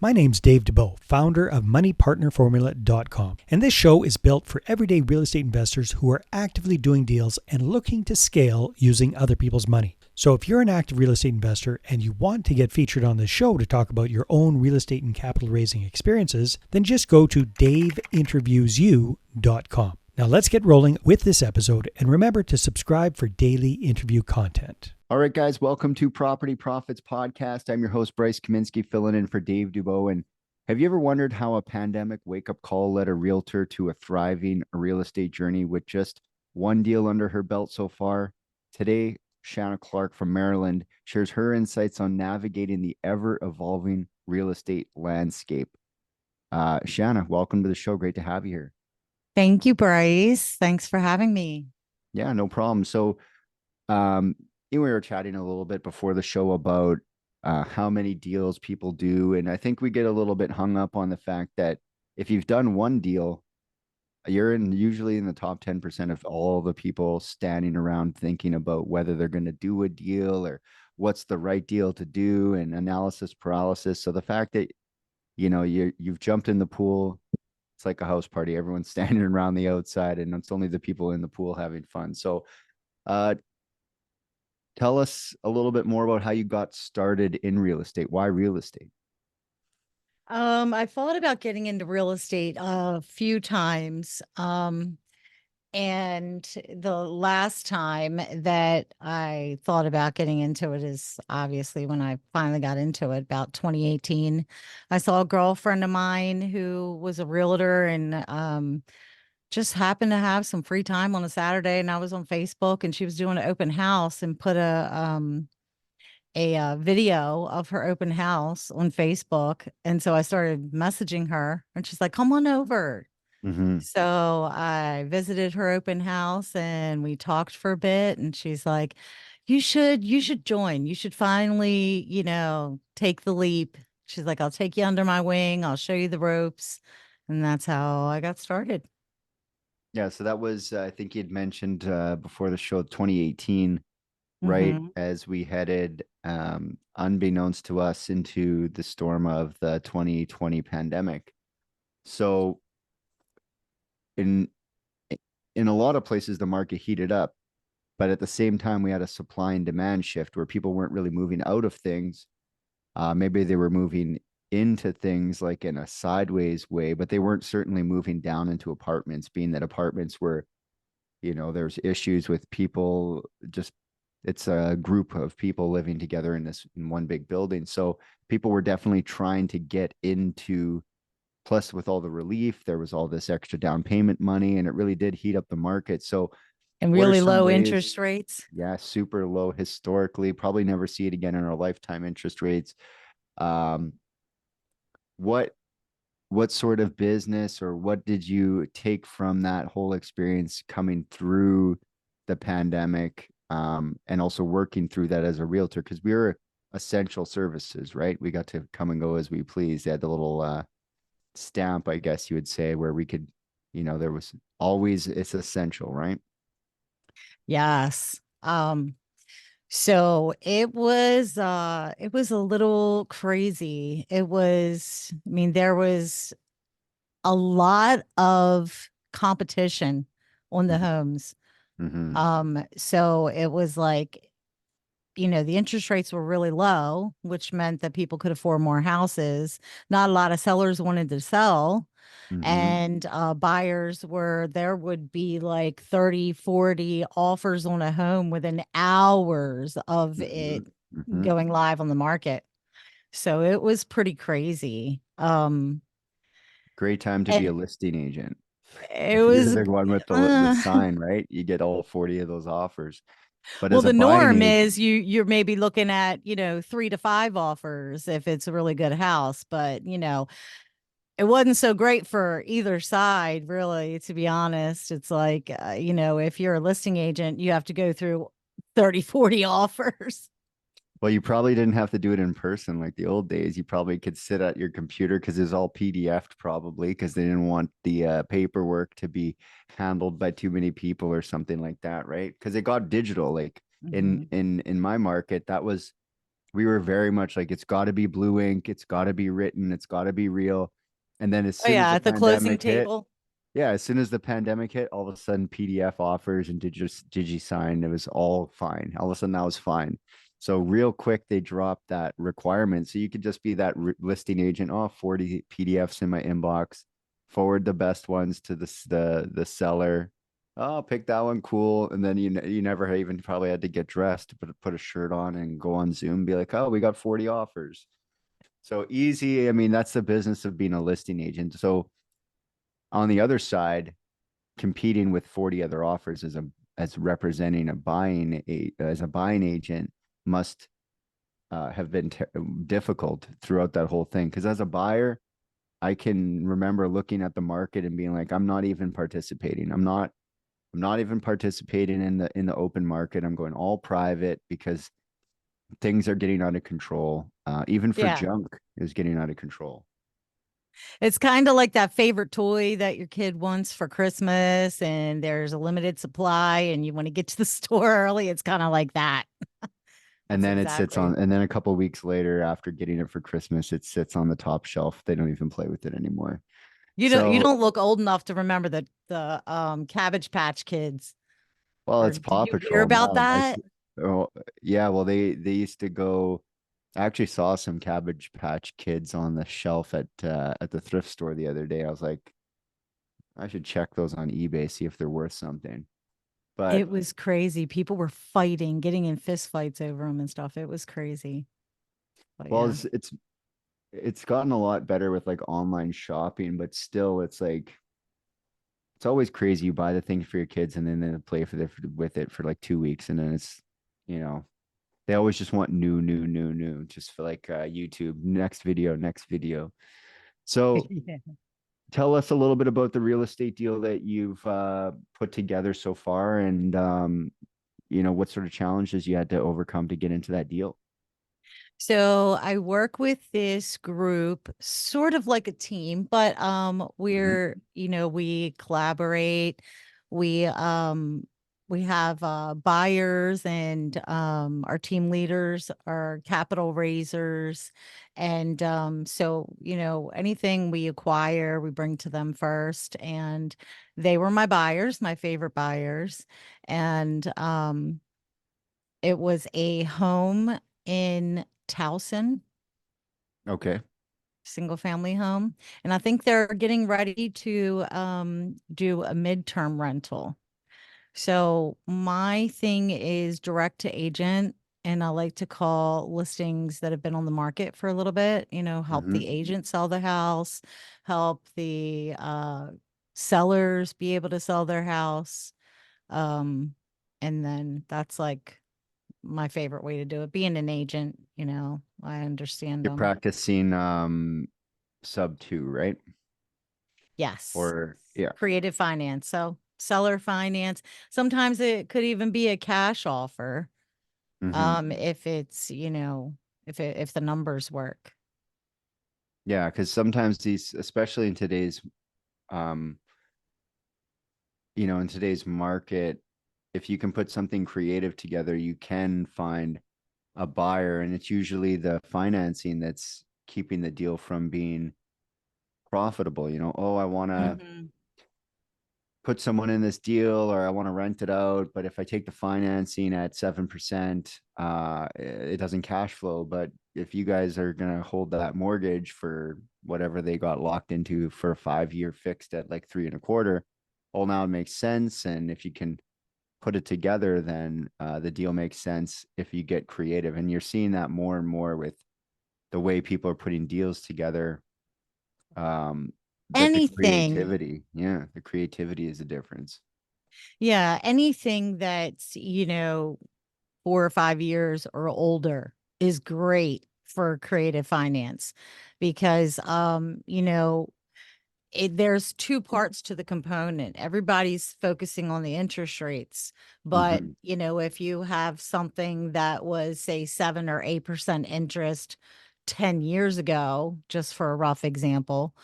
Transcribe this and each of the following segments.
My name's Dave DeBow, founder of MoneyPartnerFormula.com, and this show is built for everyday real estate investors who are actively doing deals and looking to scale using other people's money. So if you're an active real estate investor and you want to get featured on this show to talk about your own real estate and capital raising experiences, then just go to daveinterviewyou.com. Now let's get rolling with this episode, and remember to subscribe for daily interview content. All right, guys, welcome to Property Profits Podcast. I'm your host, Bryce Kaminsky, filling in for Dave Dubois. And have you ever wondered how a pandemic wake-up call led a realtor to a thriving real estate journey with just one deal under her belt so far? Today, Shanna Clark from Maryland shares her insights on navigating the ever-evolving real estate landscape. Shanna, welcome to the show. Great to have you here. Thank you, Bryce. Thanks for having me. Yeah, no problem. So, we were chatting a little bit before the show about how many deals people do. And I think we get a little bit hung up on the fact that if you've done one deal, you're usually in the top 10% of all the people standing around thinking about whether they're going to do a deal or what's the right deal to do, and analysis paralysis. So the fact that, you've jumped in the pool, it's like a house party. Everyone's standing around the outside and it's only the people in the pool having fun. So, tell us a little bit more about how you got started in real estate. Why real estate? I thought about getting into real estate a few times. And the last time that I thought about getting into it is obviously when I finally got into it, about 2018. I saw a girlfriend of mine who was a realtor and just happened to have some free time on a Saturday, and I was on Facebook and she was doing an open house and put a video of her open house on Facebook. And so I started messaging her and she's like, come on over. Mm-hmm. So I visited her open house and we talked for a bit, and she's like, you should join. You should finally, take the leap. She's like, I'll take you under my wing. I'll show you the ropes. And that's how I got started. Yeah, so that was, I think you'd mentioned before the show, 2018, right? Mm-hmm. As we headed, unbeknownst to us, into the storm of the 2020 pandemic. So in a lot of places, the market heated up, but at the same time, we had a supply and demand shift where people weren't really moving out of things. Maybe they were moving into things like in a sideways way, but they weren't certainly moving down into apartments, being that apartments were, there's issues with people. Just, it's a group of people living together in one big building. So people were definitely trying to get into, plus with all the relief, there was all this extra down payment money, and it really did heat up the market. So And what are really some low ways? interest rates. Yeah, super low historically, probably never see it again in our lifetime interest rates. What sort of business, or what did you take from that whole experience coming through the pandemic, and also working through that as a realtor? Because we were essential services, right? We got to come and go as we please. They had the little stamp, I guess you would say, where we could, there was always, it's essential, right? Yes. So it was a little crazy. There was a lot of competition on the homes. Mm-hmm. So it was like, the interest rates were really low, which meant that people could afford more houses. Not a lot of sellers wanted to sell. Mm-hmm. And there would be like 30, 40 offers on a home within hours of Mm-hmm. it Mm-hmm. going live on the market. So it was pretty crazy. Great time to be a And listing agent. it You're was the one with the sign, right? You get all 40 of those offers. But well, as a the buying norm agent, is you're maybe looking at, 3 to 5 offers if it's a really good house, but it wasn't so great for either side, really, to be honest. It's like, if you're a listing agent, you have to go through 30, 40 offers. well, you probably didn't have to do it in person like the old days. You probably could sit at your computer, because it's all PDF'd, probably because they didn't want the paperwork to be handled by too many people or something like that, right? Because it got digital. Like in Mhm. in my market, that was we were very much like, it's got to be blue ink, it's got to be written, it's got to be real. And then as Oh soon as yeah, the at the closing pandemic hit, table. yeah, as soon as the pandemic hit, all of a sudden PDF offers and DigiSign, it was all fine. All of a sudden that was fine. So real quick, they dropped that requirement. So you could just be that listing agent. Oh, 40 PDFs in my inbox. Forward the best ones to the seller. Oh, pick that one, cool. And then you never even probably had to get dressed, but put a shirt on and go on Zoom, be like, oh, we got 40 offers. So easy. I mean, that's the business of being a listing agent. So on the other side, competing with 40 other offers as representing as a buying agent must have been difficult throughout that whole thing. Because as a buyer, I can remember looking at the market and being like, I'm not even participating. I'm not even participating in the open market. I'm going all private because things are getting out of control. Even for Yeah. junk is getting out of control. It's kind of like that favorite toy that your kid wants for Christmas and there's a limited supply and you want to get to the store early. It's kind of like that. And That's then it sits on, exactly. and then a couple weeks later, after getting it for Christmas, it sits on the top shelf. They don't even play with it anymore. You So, don't look old enough to remember the Cabbage Patch Kids. well, Or it's did Paw you hear Patrol about now. that? Oh, yeah, well, they used to go. I actually saw some Cabbage Patch Kids on the shelf at the thrift store the other day. I was like, I should check those on eBay, see if they're worth something. But It was crazy. People were fighting, getting in fist fights over them and stuff. It was crazy. But well, yeah. it's gotten a lot better with like online shopping, but still, it's always crazy. You buy the thing for your kids and then they play with it for like 2 weeks, and then it's, you know, they always just want new, just for like YouTube, next video. So Yeah. tell us a little bit about the real estate deal that you've put together so far, and what sort of challenges you had to overcome to get into that deal. So I work with this group, sort of like a team, but Mhm. we collaborate. We um we have buyers and our team leaders are capital raisers. And so, anything we acquire, we bring to them first. And they were my buyers, my favorite buyers. And it was a home in Towson, Okay. single family home. And I think they're getting ready to do a midterm rental. So my thing is direct to agent. And I like to call listings that have been on the market for a little bit, help Hmm. the agent sell the house, help the sellers be able to sell their house. Um, and then that's like my favorite way to do it. Being an agent, I understand You're them. practicing sub two, right? Yes. Or yeah. Creative finance. So seller finance. Sometimes it could even be a cash offer. Hmm. If it's, if the numbers work. Yeah, because sometimes these, especially um, in today's market, if you can put something creative together, you can find a buyer, and it's usually the financing that's keeping the deal from being profitable. Oh, I want to Mhm. put someone in this deal, or I want to rent it out, but if I take the financing at 7%, it doesn't cash flow. But if you guys are going to hold that mortgage for whatever they got locked into for a 5-year fixed at like 3.25, well, now it makes sense. And if you can put it together, then the deal makes sense if you get creative. And you're seeing that more and more with the way people are putting deals together. Um, that Anything. the creativity is a difference. Yeah. Anything that's, 4 or 5 years or older is great for creative finance because, there's two parts to the component. Everybody's focusing on the interest rates, but Hmm. if you have something that was say 7 or 8% interest 10 years ago, just for a rough example,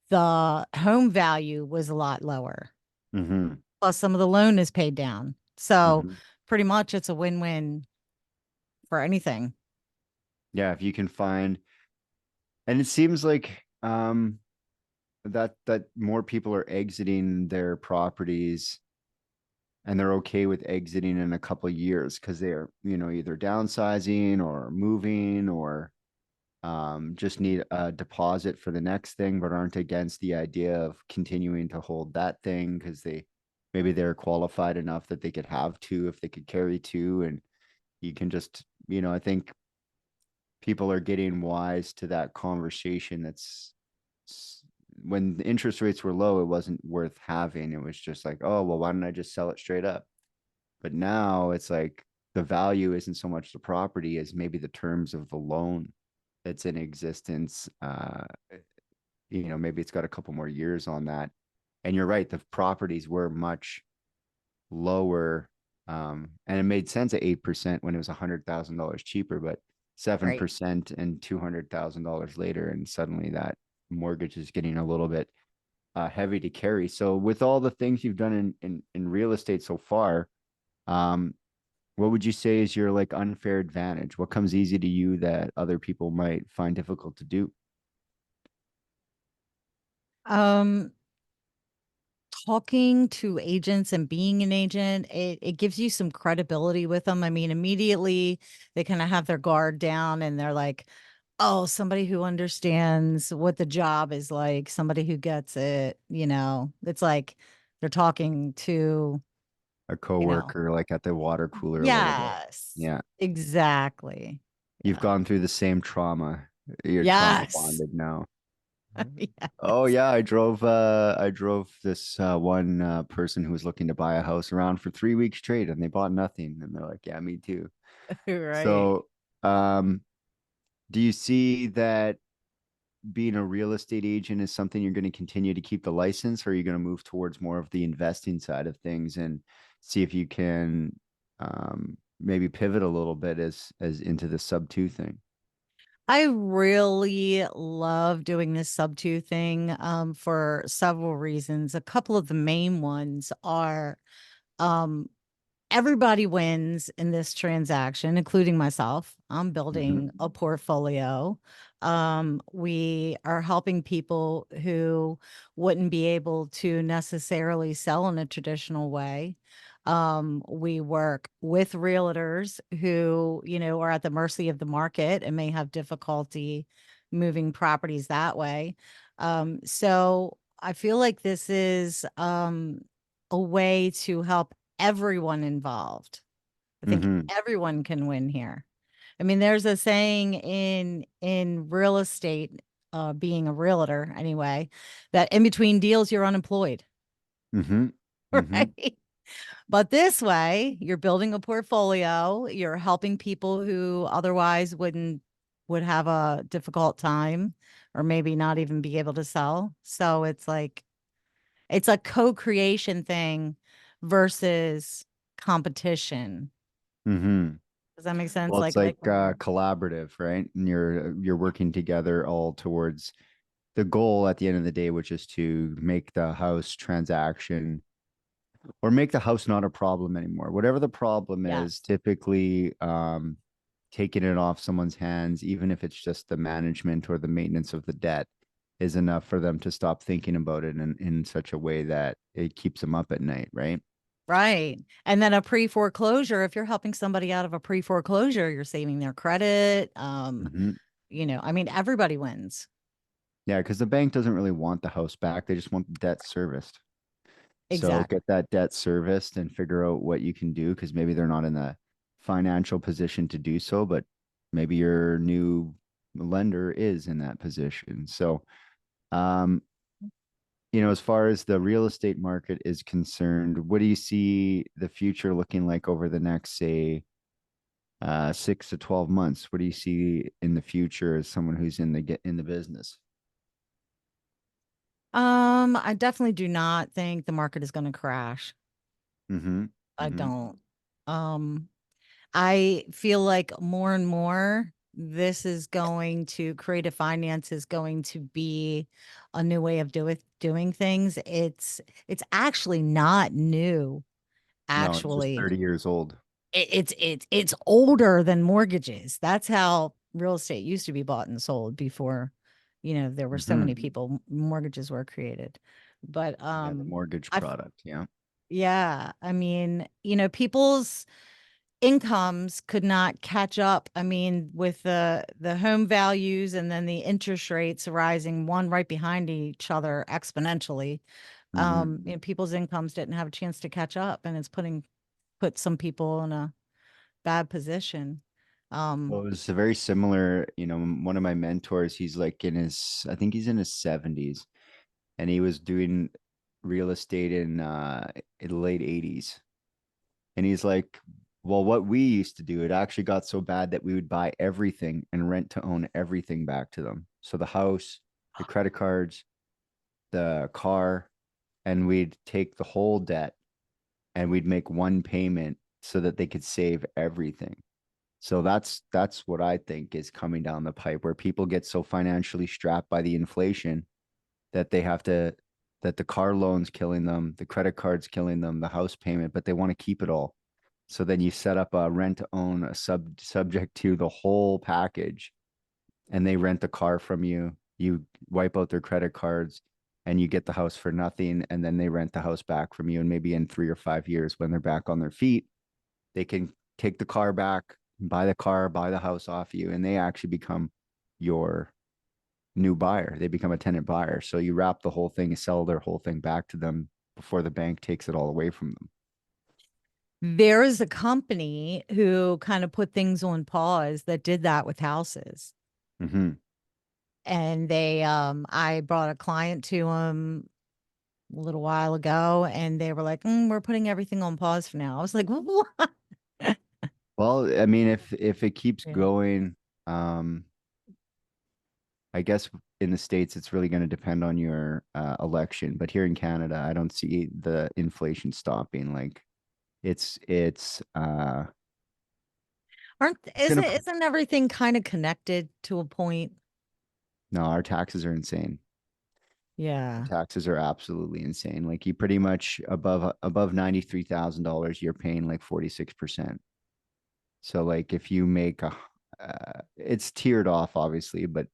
the home value was a lot lower. Hmm. Plus some of the loan is paid down. So Hmm. pretty much it's a win-win for anything. Yeah, if you can find, and it seems like that more people are exiting their properties and they're okay with exiting in a couple of years because they're, either downsizing or moving or just need a deposit for the next thing, but aren't against the idea of continuing to hold that thing because maybe they're qualified enough that they could have two if they could carry two. And you can just, I think people are getting wise to that conversation. When the interest rates were low, it wasn't worth having. It was just like, oh, well, why don't I just sell it straight up? But now it's like the value isn't so much the property as maybe the terms of the loan that's in existence. Maybe it's got a couple more years on that. And you're right, the properties were much lower. And it made sense at 8% when it was $100,000 cheaper, but Right. 7% and $200,000 later, and suddenly that mortgage is getting a little bit heavy to carry. So with all the things you've done in real estate so far, um, what would you say is your like unfair advantage? What comes easy to you that other people might find difficult to do? Um, Talking to agents and being an agent, it gives you some credibility with them. I mean, immediately they kind of have their guard down and they're like, oh, somebody who understands what the job is like, somebody who gets it, it's like they're talking to, A you know, coworker, like at the water cooler a little bit. yes, Yeah. exactly. You've Yeah. gone through the same trauma. You're trauma Yes. bonded now. Oh Yes. yeah, I drove this one person who was looking to buy a house around for 3 weeks straight and they bought nothing. And they're like, yeah, me too. Right. So um do you see that being a real estate agent is something you're going to continue to keep the license, or are you going to move towards more of the investing side of things and see if you can maybe pivot a little bit as into the sub two thing? I really love doing this sub two thing for several reasons. A couple of the main ones are um, everybody wins in this transaction, including myself. I'm Mm-hmm. building a portfolio. We are helping people who wouldn't be able to necessarily sell in a traditional way. We work with realtors who, are at the mercy of the market and may have difficulty moving properties that way. So I feel like this is a way to help everyone involved. I think Mm-hmm. everyone can win here. I mean, there's a saying in real estate, being a realtor anyway, that in between deals you're unemployed, Mm-hmm. Mm-hmm. right? But this way, you're building a portfolio, you're helping people who otherwise would have a difficult time or maybe not even be able to sell. So it's like it's a co-creation thing versus competition. Mm-hmm. Does that make sense? Well, it's Like like they collaborative, right? And you're working together all towards the goal at the end of the day, which is to make the house transaction or make the house not a problem anymore. Whatever the problem is, yes. typically taking it off someone's hands, even if it's just the management or the maintenance of the debt, is enough for them to stop thinking about it in such a way that it keeps them up at night, right? Right. And then a pre-foreclosure, if you're helping somebody out of a pre-foreclosure, you're saving their credit. Mm-hmm. I mean, everybody wins. Yeah, because the bank doesn't really want the house back. They just want the debt serviced. So Exactly. get that debt serviced and figure out what you can do because maybe they're not in the financial position to do so, but maybe your new lender is in that position. So, um, as far as the real estate market is concerned, what do you see the future looking like over the next, say, 6 to 12 months? What do you see in the future as someone who's in the business? I definitely do not think the market is going to crash. Mm-hmm. I Mm-hmm. don't. Um, I feel like more and more this is going to creative finance is going to be a new way of doing things. It's actually not new, No, it's just actually. 30 years old. It's older than mortgages. That's how real estate used to be bought and sold before, there were so Hmm. many people, mortgages were created. But Yeah, the mortgage I've product. Yeah. yeah, I mean, people's incomes could not catch up. I mean, with the home values and then the interest rates rising one right behind each other exponentially. Hmm. People's incomes didn't have a chance to catch up, and it's put some people in a bad position. Well, Um, it was a very similar, one of my mentors, he's like I think he's in his 70s, and he was doing real estate in the late 80s. And he's like, well, what we used to do, it actually got so bad that we would buy everything and rent to own everything back to them. So the house, the credit cards, the car, and we'd take the whole debt and we'd make one payment so that they could save everything. So that's what I think is coming down the pipe, where people get so financially strapped by the inflation that they have to that the car loan's killing them, the credit card's killing them, the house payment, but they want to keep it all. So then you set up a rent to own, a subject to the whole package, and they rent the car from you. You wipe out their credit cards and you get the house for nothing, and then they rent the house back from you, and maybe in 3 or 5 years when they're back on their feet, they can take the car back, buy the car, buy the house off you, and they actually become your new buyer. They become a tenant buyer. So you wrap the whole thing, sell their whole thing back to them before the bank takes it all away from them. there is a company who kind of put things on pause that did that with houses. Mm-hmm. And I brought a client to them a little while ago, and they were like, we're putting everything on pause for now. I was like, what? Well, I mean, if it keeps Yeah. going, I guess in the States, it's really going to depend on your election. But here in Canada, I don't see the inflation stopping. Like Aren't it's gonna. isn't everything kind of connected to a point? No, our taxes are insane. Our Yeah. taxes are absolutely insane. Like you pretty much above $93,000, you're paying like 46%. So like if you make it's tiered off obviously, but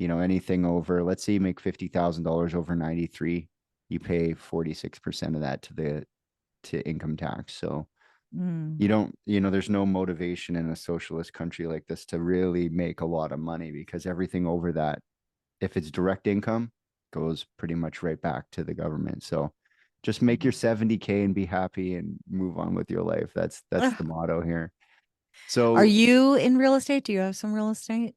anything over, let's say you make $50,000 over 93, you pay 46% of that to income tax. So Mm. you don't, there's no motivation in a socialist country like this to really make a lot of money, because everything over that, if it's direct income, goes pretty much right back to the government. So just make your 70K and be happy and move on with your life. That's the Ugh. motto here. Are So you in real estate? Do you have some real estate?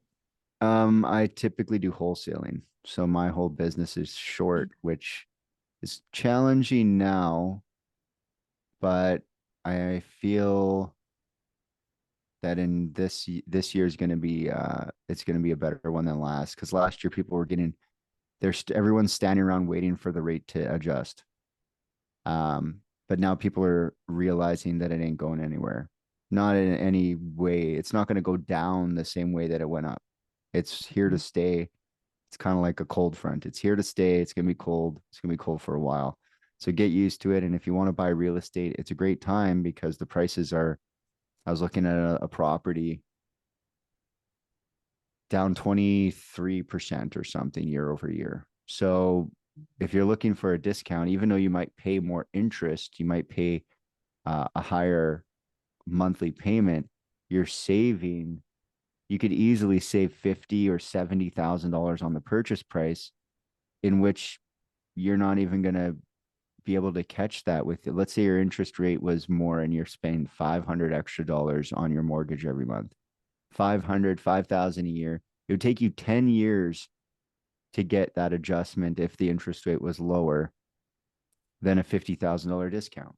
I typically do wholesaling. So my whole business is short, which is challenging now, but I feel that in this year is going to be it's going to be a better one than last, because last year people were getting everyone's standing around waiting for the rate to adjust. But now people are realizing that it ain't going anywhere. Not in any way. It's not going to go down the same way that it went up. It's here to stay. It's kind of like a cold front. It's here to stay. It's going to be cold. It's going to be cold for a while. So get used to it. And if you want to buy real estate, it's a great time because the prices are, I was looking at a property down 23% or something year over year. So if you're looking for a discount, even though you might pay more interest, you might pay a higher monthly payment, you're saving. You could easily save 50 or $70,000 on the purchase price, in which you're not even going to be able to catch that with it. Let's say your interest rate was more and you're spending 500 extra dollars on your mortgage every month. 500, 5,000 a year. It would take you 10 years to get that adjustment if the interest rate was lower than a $50,000 discount.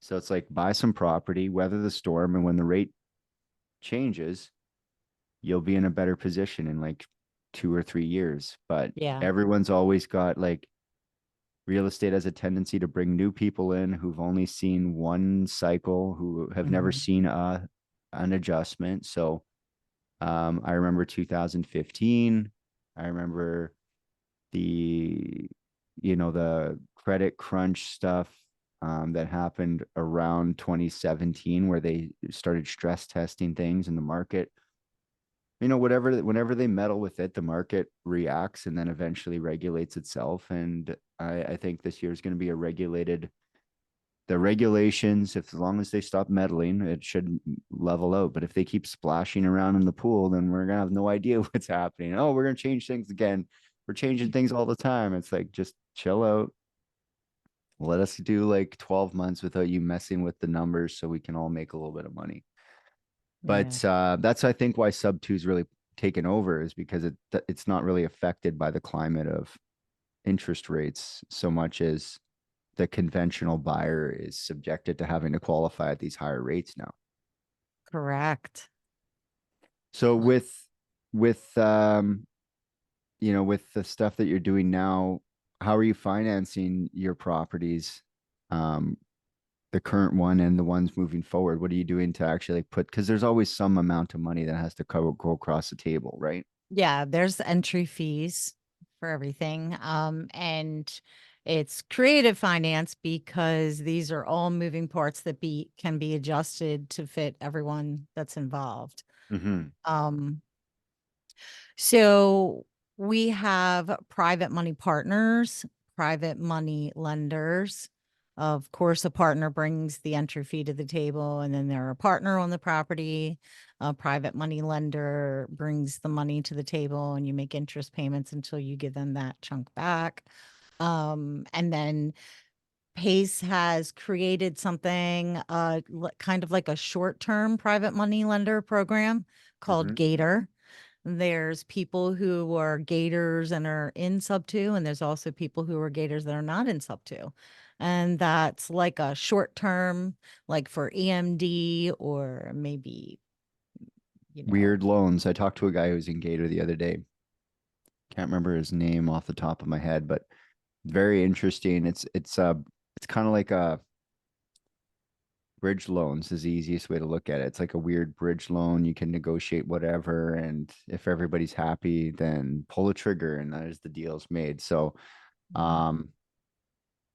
So it's like buy some property, weather the storm, and when the rate changes, you'll be in a better position in like 2 or 3 years. But Yeah. everyone's always got like real estate has a tendency to bring new people in who've only seen one cycle, who have never Mhm. seen an adjustment. So I remember 2015. I remember the the credit crunch stuff that happened around 2017, where they started stress testing things in the market. whenever they meddle with it, the market reacts and then eventually regulates itself. And I think this year is going to be the regulations, if as long as they stop meddling, it should level out. But if they keep splashing around in the pool, then we're gonna have no idea what's happening. Oh, we're gonna change things again. We're changing things all the time. It's like, just chill out. Let us do like 12 months without you messing with the numbers so we can all make a little bit of money. Yeah. But that's, I think, why sub two is really taken over, is because it's not really affected by the climate of interest rates so much as the conventional buyer is subjected to having to qualify at these higher rates now. Correct. So with with the stuff that you're doing now, how are you financing your properties? The current one and the ones moving forward. What are you doing to actually because there's always some amount of money that has to go across the table, right? Yeah, there's entry fees for everything. And it's creative finance because these are all moving parts that can be adjusted to fit everyone that's involved. Mm-hmm. So we have private money partners, private money lenders. Of course, a partner brings the entry fee to the table, and then they're a partner on the property. A private money lender brings the money to the table, and you make interest payments until you give them that chunk back. And then Pace has created something kind of like a short-term private money lender program called Mm-hmm. Gator. There's people who are gators and are in sub two, and there's also people who are gators that are not in sub two. And that's like a short term, like for EMD or maybe, Weird loans. I talked to a guy who was in Gator the other day. Can't remember his name off the top of my head, but very interesting. It's kind of like a bridge loans is the easiest way to look at it. It's like a weird bridge loan. You can negotiate whatever, and if everybody's happy, then pull the trigger, and that is the deal's made. So,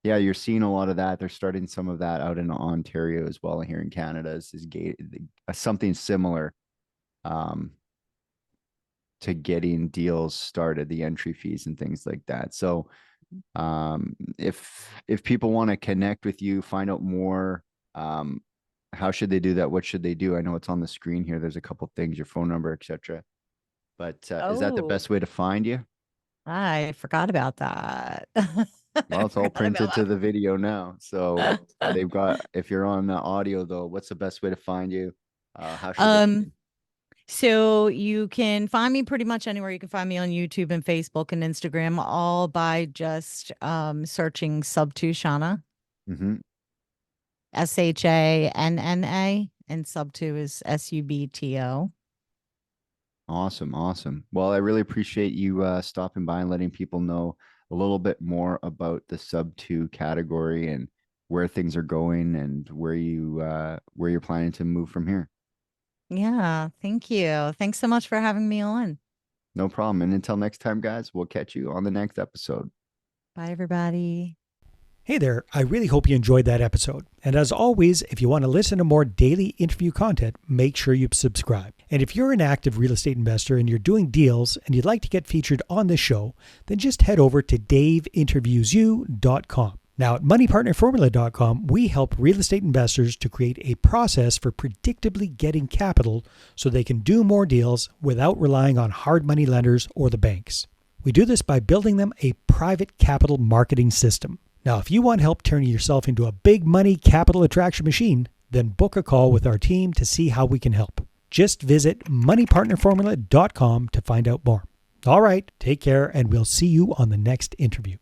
yeah, you're seeing a lot of that. They're starting some of that out in Ontario as well. Here in Canada is something similar to getting deals started, the entry fees and things like that. So, if people want to connect with you, find out more, how should they do that? What should they do? I know it's on the screen here. There's a couple things, your phone number, etc. But is that the Oh, best way to find you? I forgot about that. Well, I it's all forgot about printed to that. the video now. So they've got, if you're on audio though, what's the best way to find you? How should they? So you can find me pretty much anywhere. You can find me on YouTube and Facebook and Instagram, all by just searching Sub two Shanna, Mm-hmm. SHANNA, and Sub two is SUBTO. Awesome. Awesome. Well, I really appreciate you stopping by and letting people know a little bit more about the sub two category and where things are going and where you're planning to move from here. Yeah, thank you. Thanks so much for having me on. No problem. And until next time, guys, we'll catch you on the next episode. Bye, everybody. Hey there, I really hope you enjoyed that episode. And as always, if you want to listen to more daily interview content, make sure you subscribe. And if you're an active real estate investor and you're doing deals and you'd like to get featured on this show, then just head over to daveinterviewyou.com. Now at moneypartnerformula.com, we help real estate investors to create a process for predictably getting capital so they can do more deals without relying on hard money lenders or the banks. We do this by building them a private capital marketing system. Now, if you want help turning yourself into a big money capital attraction machine, then book a call with our team to see how we can help. Just visit moneypartnerformula.com to find out more. All right, take care, and we'll see you on the next interview.